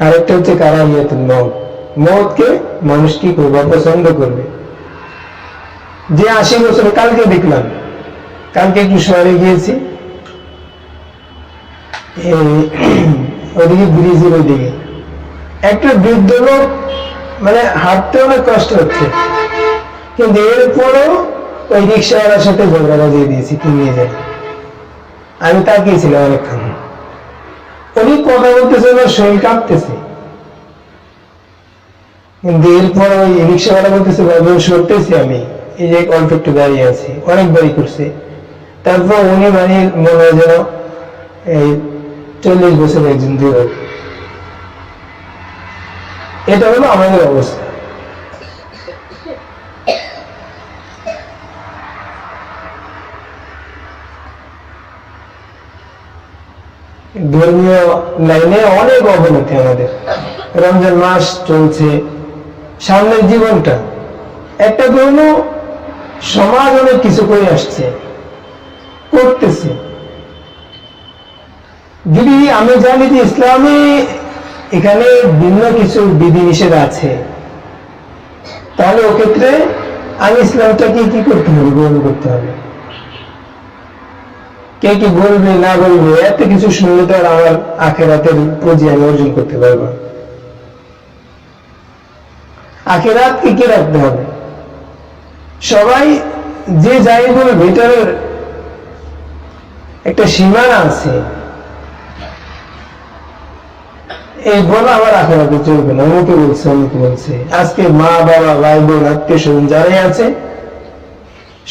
আরেকটা হচ্ছে কারাহিয়াতুল মউত। মউতকে মানুষ কি করবে? পছন্দ করবে। যে 80 বছর, কালকে দেখলাম, কালকে একটু শহরে গিয়েছি, ওদিকে ব্রিজের ওইদিকে একটা বৃদ্ধ লোক, মানে হাঁটতে অনেক কষ্ট হচ্ছে, কিন্তু এরপরও ওই রিক্সাওয়ালার সাথে ঝগড়া বাজিয়ে দিয়েছি, কি নিয়ে যায়। আমি তাকিয়েছিলাম অনেকক্ষণ। উনি কথা বলতেছে, ওনার শরীর কাঁপতেছে, কিন্তু এরপর ওই রিক্সাওয়ালা বলতেছে, বাবু সরতেছি আমি, এই যে অল্প একটু দাঁড়িয়ে আছি, অনেকবারই করছে। তারপর উনি মানে মনে হয় যেন এই 40 বছরের একজন যুবক। এটা হলো আমাদের অবস্থা। ধর্মীয় লাইনে অনেক অবনতি আমাদের। রমজান মাস চলছে, সামনের জীবনটা একটা ধর্ম, সমাজ অনেক কিছু করে আসছে, করতেছে। যদি আমি জানি যে ইসলামে এখানে ভিন্ন কিছু বিধিনিষেধ আছে, তাহলে ওক্ষেত্রে আমি ইসলামটাকে কি করতে হবে? গ্রহণ করতে হবে। কে কি বলবে না বলবে, এত কিছু শুনলে তো আর আমার আখেরাতের পুঁজি আমি অর্জন করতে পারবো। আখেরাতকে কি রাখতে হবে? সবাই যে যাই বলবে, এটার একটা সীমানা আছে। এই বলা আমার আখেরাতে চলবে না, অমুকে বলছে অমুকে বলছে। আজকে মা বাবা ভাই বোন আত্মীয় স্বজন যারাই আছে,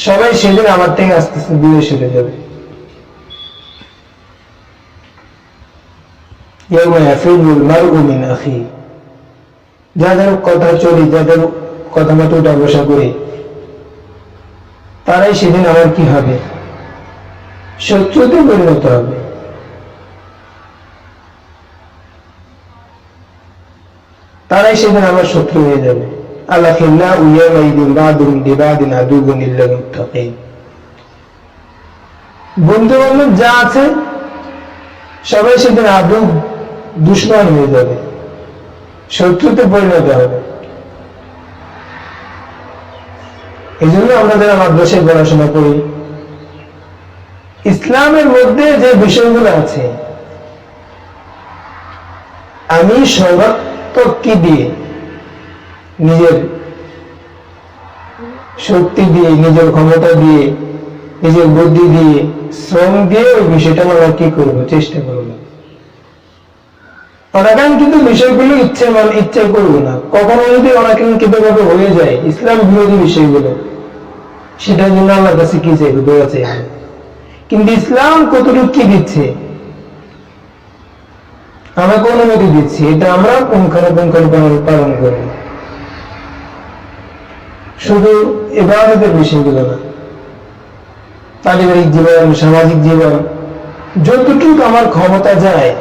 সবাই সেদিন আমার থেকে আস্তে আস্তে দূরে সরে যাবে। যাদের কথা চলি, যাদের কথা মতো উঠা বসা করি, তারাই সেদিন আমার কি হবে? শত্রুতে পরিণত হবে। তারাই সেদিন আমার শত্রু হয়ে যাবে। বন্ধু বান্ধব যা আছে সবাই সেদিন আদৌ দুশ্মন হয়ে যাবে, শত্রুতে পরিণত হবে। এই জন্য আমরা যারা মাদ্রাসায় পড়াশোনা করি, ইসলামের মধ্যে যে বিষয়গুলো আছে, আমি সর্বাত্মক দিয়ে, নিজের শক্তি দিয়ে, নিজের ক্ষমতা দিয়ে, নিজের বুদ্ধি দিয়ে, শ্রম দিয়ে ওই বিষয়টা আমরা কি করবো? চেষ্টা করবো। অনাকাঙ্ক্ষিত বিষয়গুলো ইচ্ছে করবো না। কখনো যদি অনাকাঙ্ক্ষিত ভাবে হয়ে যায় ইসলাম বিরোধী বিষয়গুলো, সেটার জন্য আল্লাহর কাছে কি চাইবে? দোয়া চাইবে। কিন্তু ইসলাম কতটুকু কি দিচ্ছে, আমাকে অনুমতি দিচ্ছে, এটা আমরা পুঙ্খানুপুঙ্খানু পালন করি। শুধু ইবাদতের বিষয়গুলো না, পারিবারিক জীবন, সামাজিক জীবন, যতটুকু আমার ক্ষমতা যায়,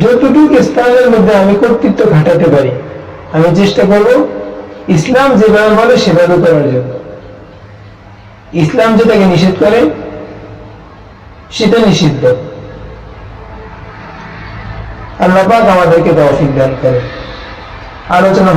যতটুকু স্থানের মধ্যে আমি কর্তৃত্ব খাটাতে পারি, আমি চেষ্টা করব ইসলাম যেভাবে বলে সেভাবে করার জন্য। ইসলাম যেটাকে নিষেধ করে সেটা নিষিদ্ধ। আল্লাহ পাক আমাদেরকে তৌফিক দান করেন। আলোচনা